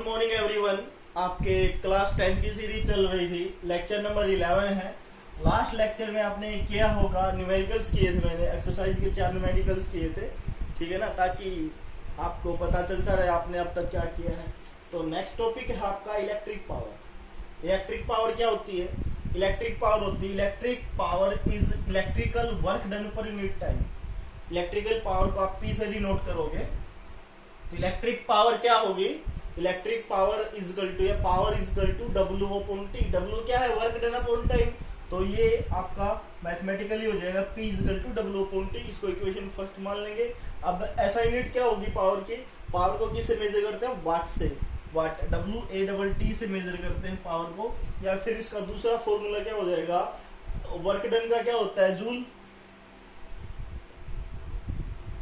Morning everyone. आपके class 10 की series चल रही थी, लेक्चर नंबर 11 है। लास्ट लेक्चर में आपने किया होगा, न्यूमेरिकल्स किए थे, मैंने एक्सरसाइज के 4 न्यूमेरिकल्स किए थे, ठीक है ना, ताकि आपको पता चलता रहे आपने अब तक क्या किया है। तो नेक्स्ट टॉपिक है आपका इलेक्ट्रिक पावर। इलेक्ट्रिक पावर क्या होती है? इलेक्ट्रिक पावर होती है, electric power is electrical work done per unit time. Electrical power को आप पी से डिनोट करोगे तो इलेक्ट्रिक पावर क्या होगी? इलेक्ट्रिक पावर इजकल टू, या power is equal to W upon T. W क्या है? Work done upon time. तो ये आपका मैथमेटिकली हो जाएगा P is equal to W upon T. इसको इक्वेशन फर्स्ट मान लेंगे। अब ऐसा यूनिट क्या होगी पावर की? पावर को किससे मेजर करते हैं? वाट से। वाट WATT से मेजर करते हैं पावर को। या फिर इसका दूसरा फॉर्मूला क्या हो जाएगा? वर्क डन का क्या होता है? जूल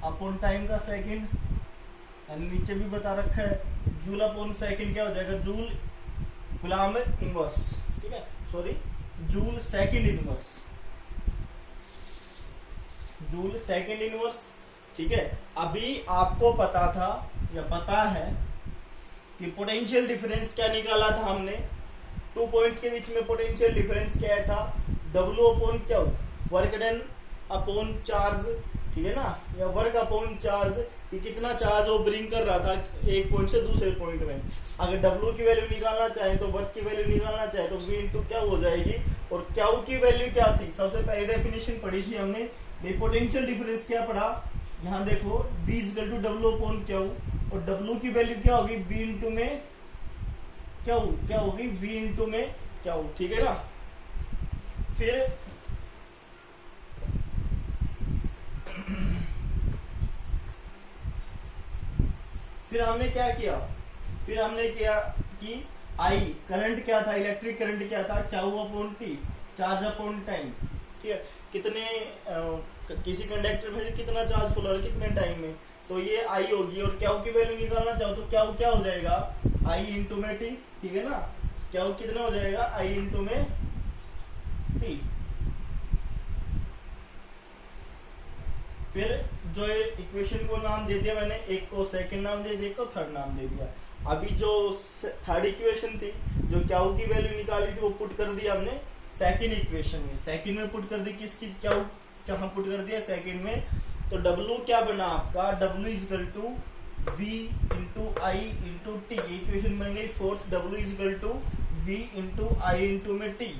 अपॉन टाइम का सेकंड, नीचे भी बता रखा है जूल अपॉन सेकंड क्या हो जाएगा? जूल गुलाम इनवर्स, ठीक है, sorry joule second inverse, joule second inverse, ठीक है। अभी आपको पता था या पता है कि पोटेंशियल डिफरेंस क्या निकाला था हमने? 2 पॉइंट्स के बीच में पोटेंशियल डिफरेंस क्या था? W अपॉन क्या? वर्क डन अपॉन चार्ज, ठीक है ना, या वर्क अपॉन चार्ज, कि कितना चार्ज वो ब्रिंग कर रहा था एक पॉइंट से दूसरे पॉइंट में। अगर W की वैल्यू निकालना चाहे तो वर्क की वैल्यू निकालना चाहे तो V इंटू क्या हो जाएगी। और Q की वैल्यू क्या थी? सबसे पहले डेफिनेशन पढ़ी थी हमने, पोटेंशियल डिफरेंस क्या पढ़ा? यहाँ देखो V is equal to W upon Q, और W की वैल्यू क्या होगी? V इंटू में Q, क्या होगी? V इंटू में Q, ठीक है ना। फिर हमने क्या किया? फिर हमने किया कि I करंट क्या था? इलेक्ट्रिक करंट क्या था? Q upon T, charge upon time, ठीक है। कितने किसी कंडक्टर में कितना चार्ज फ्लो हो रहा है कितने टाइम में, तो ये I होगी। और Q की वैल्यू निकालना चाहो तो Q क्या हो जाएगा? I इंटू में टी, ठीक है ना। Q कितना हो जाएगा? I इंटू में टी। फिर जो इक्वेशन को नाम दे दिया मैंने, एक को सेकंड नाम दे दिया, एक को थर्ड नाम दे दिया। अभी जो थर्ड इक्वेशन थी, जो Q की वैल्यू निकाली थी, वो पुट कर दिया हमने सेकंड इक्वेशन में। सेकंड में पुट कर दी, किसकी? Q कहाँ पुट कर दिया? सेकंड में। तो W क्या बना आपका? W is equal to V into I into T. Equation बन गई fourth, W is equal to V into I into में टी,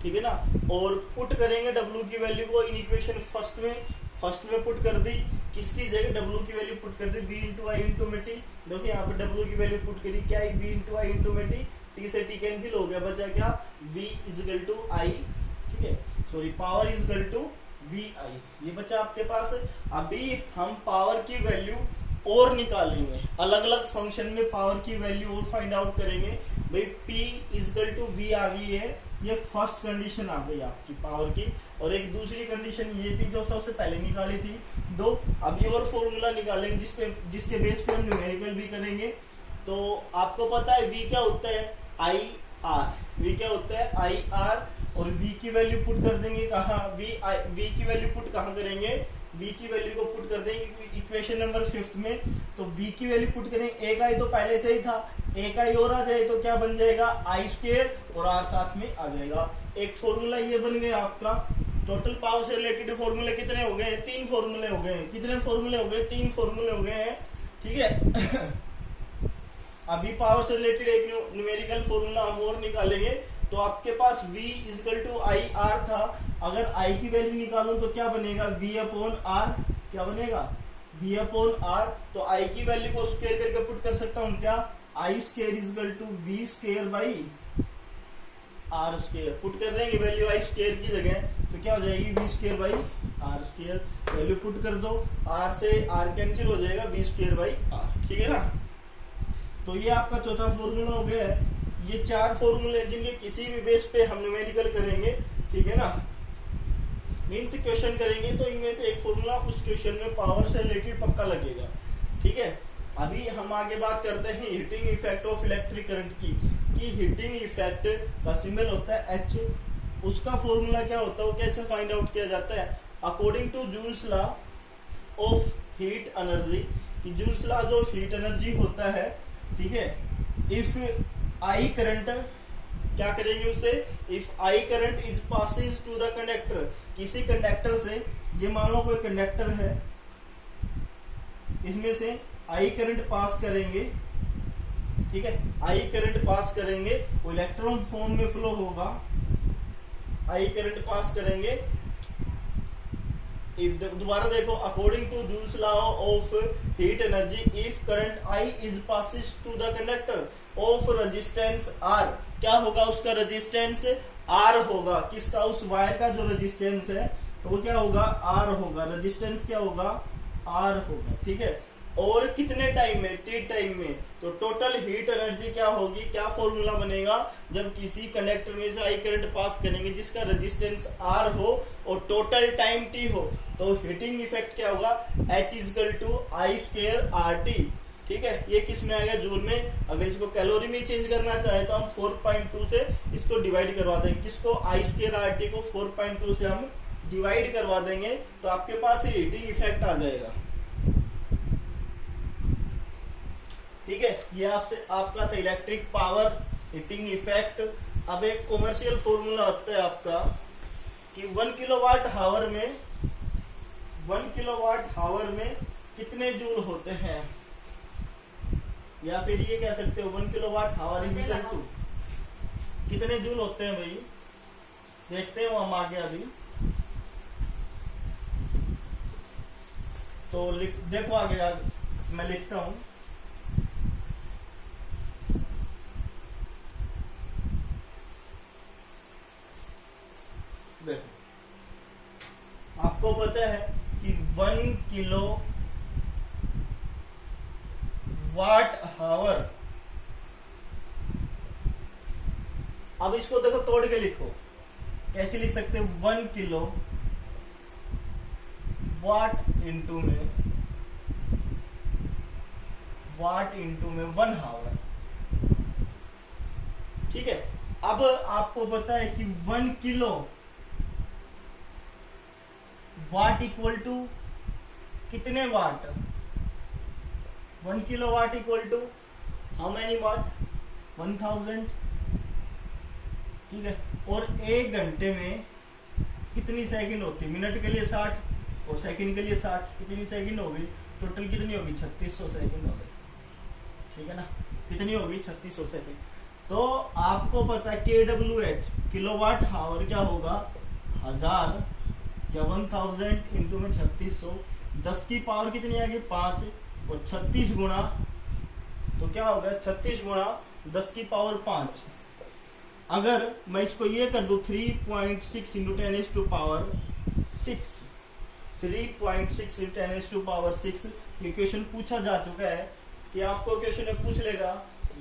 ठीक है ना। और पुट करेंगे W की वैल्यू को इन इक्वेशन फर्स्ट में पुट कर दी। किसकी जगह W की वैल्यू पुट कर दी? V इंटू आई इंटू में टी। देखिए यहाँ पे W की वैल्यू पुट करी, क्या है? V इंटू आई इंटू में टी। टी से टी कैंसिल हो गया, बचा क्या? V इजकल टू आई, ठीक है, sorry power is equal to VI, ये बचा आपके पास। अभी हम पावर की वैल्यू और निकालेंगे, अलग अलग फंक्शन में पावर की वैल्यू और फाइंड आउट करेंगे। भाई P इजकल टू V आ गई है, ये फर्स्ट कंडीशन आ गई आपकी पावर की। और एक दूसरी कंडीशन ये थी जो सबसे पहले निकाली थी, दो। अभी और फॉर्मूला निकालेंगे जिसके बेस पे हम न्यूमेरिकल भी करेंगे। तो आपको पता है V क्या होता है? IR। V क्या होता है? IR। और V की वैल्यू पुट कर देंगे कहाँ? V की वैल्यू पुट कहाँ करेंगे? V की वैल्यू को पुट कर देंगे इक्वेशन नंबर 5 में। तो V की वैल्यू पुट करेंगे, एक I तो पहले से ही था, एक I और आ जाए तो क्या बन जाएगा? I स्क्वायर, और R साथ में आ जाएगा। एक फॉर्मूला ये बन गया आपका। टोटल पावर से रिलेटेड फॉर्मूले कितने हो गए हैं? 3 फॉर्मूले हो गए हैं। कितने फॉर्मूले हो गए? 3 फॉर्मूले हो गए हैं, ठीक है। अभी पावर से रिलेटेड एक न्यूमेरिकल फॉर्मूला हम और निकालेंगे। तो आपके पास V इजकल टू IR था। अगर I की वैल्यू निकालो तो क्या बनेगा? V अपॉन R, क्या बनेगा? V upon R। तो I की वैल्यू को स्क्वायर करके पुट कर सकता हूँ, क्या? I square is equal to V square by R square. Put कर देंगे वैल्यू I स्क्वायर की जगह, तो क्या हो जाएगी? V square by R square. Value put कर दो, R से R कैंसिल हो जाएगा, V स्क्वायर बाई R, ठीक है ना। तो ये आपका चौथा फॉर्मूला हो गया है। ये 4 फॉर्मूले जिनके किसी भी बेस पे हम न्यूमेरिकल करेंगे, ठीक है ना, मीन्स क्वेश्चन करेंगे तो इनमें से एक फॉर्मूला उस क्वेश्चन में पावर से रिलेटेड पक्का लगेगा, ठीक है। अभी हम आगे बात करते हैं heating effect of electric current की, कि हीटिंग इफेक्ट का सिंबल होता है H। उसका फॉर्मूला क्या होता है, वो कैसे फाइंड आउट किया जाता है? According to Joule's law of heat energy, कि जूल्स लॉ जो हीट एनर्जी होता है, ठीक है, इफ आई करंट, क्या करेंगे उससे, if I current is passes to the conductor, किसी कंडक्टर से, ये मान लो कोई कंडक्टर है, इसमें से आई करंट पास करेंगे, ठीक है, आई करंट पास करेंगे, वो इलेक्ट्रॉन फॉर्म में फ्लो होगा, आई करंट पास करेंगे। दोबारा देखो, according to Joule's law of heat energy, if current I is passes to the conductor of resistance R, क्या होगा उसका रेजिस्टेंस आर होगा, किसका, उस वायर का जो रेजिस्टेंस है तो वो क्या होगा, आर होगा, रेजिस्टेंस क्या होगा, आर होगा, ठीक है। और कितने टाइम में, टी टाइम में, तो टोटल हीट एनर्जी क्या होगी, क्या फॉर्मूला बनेगा, जब किसी कंडक्टर में से आई करंट पास करेंगे जिसका रेजिस्टेंस आर हो और टोटल टाइम टी हो, तो हीटिंग इफेक्ट क्या होगा, H equal to I square R T, ठीक है। ये किस में आएगा, जूल में। अगर इसको कैलोरी में चेंज करना चाहे तो हम 4.2 से इसको डिवाइड करवा देंगे, किसको, आई स्क्वायर आर टी को 4.2 से हम डिवाइड करवा देंगे, तो आपके पास हीटिंग इफेक्ट आ जाएगा, ठीक है। ये आपसे आपका था इलेक्ट्रिक पावर हीटिंग इफेक्ट। अब एक कॉमर्शियल फॉर्मूला होता है आपका कि 1 किलोवाट हावर में, 1 किलोवाट हावर में कितने जूल होते हैं, या फिर ये कह सकते हो 1 kilowatt hour is equal to कितने जूल होते हैं भाई, देखते हैं हम आगे अभी। तो देखो आगे मैं लिखता हूं, देखो आपको पता है कि 1 किलो वाट हावर, अब इसको देखो तोड़ के लिखो, कैसे लिख सकते हैं, 1 किलो वाट इंटू में, वाट इंटू में 1 हावर, ठीक है। अब आपको पता है कि 1 किलो वाट इक्वल टू कितने watt, 1 kilo watt equal to how many watt, 1000, ठीक है। और 1 घंटे में कितनी सेकंड होती है, मिनट के लिए 60 और सेकंड के लिए 60, कितनी सेकंड होगी, टोटल कितनी होगी, 3600 सेकंड होगी, ठीक है ना, कितनी होगी, 3600 सेकंड। तो आपको पता है KWH किलोवाट हावर क्या होगा, 1000 या 1000 इंटू में 3600, 10 की पावर कितनी आ गई, 5, और 36 गुणा, तो क्या होगा, 36 गुणा 10 की पावर 5। अगर मैं इसको ये कर दूं 3.6 into 10 to power 6, 3.6 into 10 to power 6, ये क्वेश्चन पूछा जा चुका है कि आपको क्वेश्चन में पूछ लेगा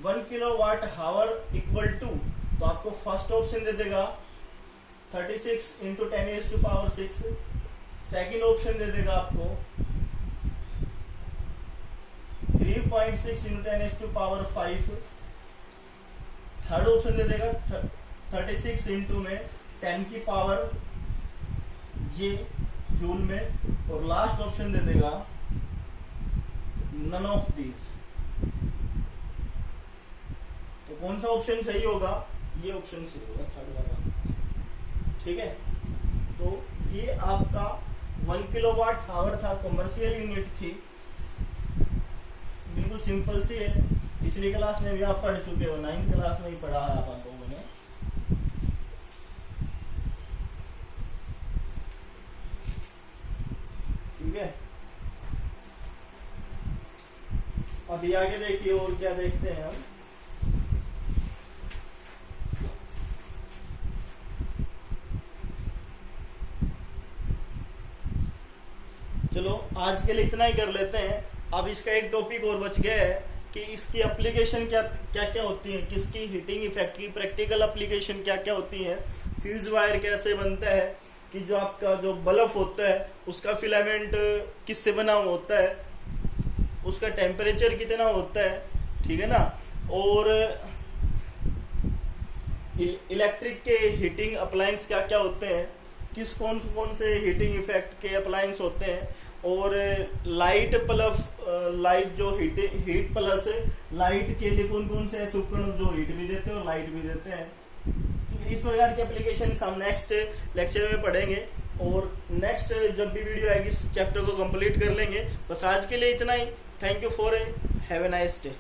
1 किलोवाट हावर इक्वल टू, तो आपको फर्स्ट ऑप्शन दे देगा 36 into 10 to power 6, second option दे देगा आपको 3.6 into 10 to power 5, third option दे देगा 36 इंटू में 10 की पावर ये जूल में, और लास्ट ऑप्शन दे देगा नन ऑफ दीज। तो कौन सा ऑप्शन सही होगा, ये ऑप्शन सही होगा, थर्ड वाला, ठीक है। तो ये आपका 1 किलोवाट हावर था, कॉमर्शियल यूनिट थी, बिल्कुल सिंपल सी है, पिछली क्लास में भी आप पढ़ चुके हो, 9th क्लास में ही पढ़ा है आप लोगों ने। ठीक है, अभी आगे देखिए और क्या देखते हैं हम। चलो आज के लिए इतना ही कर लेते हैं। अब इसका एक टॉपिक और बच गया है कि इसकी एप्लीकेशन क्या क्या होती है, किसकी हीटिंग इफेक्ट की प्रैक्टिकल एप्लीकेशन क्या क्या होती है, फ्यूज वायर कैसे बनता है, कि जो आपका जो बल्ब होता है उसका फिलामेंट किससे बना हुआ होता है, उसका टेम्परेचर कितना होता है, ठीक है ना, और इलेक्ट्रिक के हीटिंग अप्लायंस क्या क्या होते हैं, किस कौन से हीटिंग इफेक्ट के अप्लायंस होते हैं, और लाइट प्लस लाइट जो हीट प्लस लाइट के लिए कौन कौन से ऐसे उपकरण जो हीट भी देते हैं और लाइट भी देते हैं। तो इस प्रकार के एप्लीकेशन हम नेक्स्ट लेक्चर में पढ़ेंगे और नेक्स्ट जब भी वीडियो आएगी इस चैप्टर को कंप्लीट कर लेंगे। बस आज के लिए इतना ही। Thank you for have a nice day.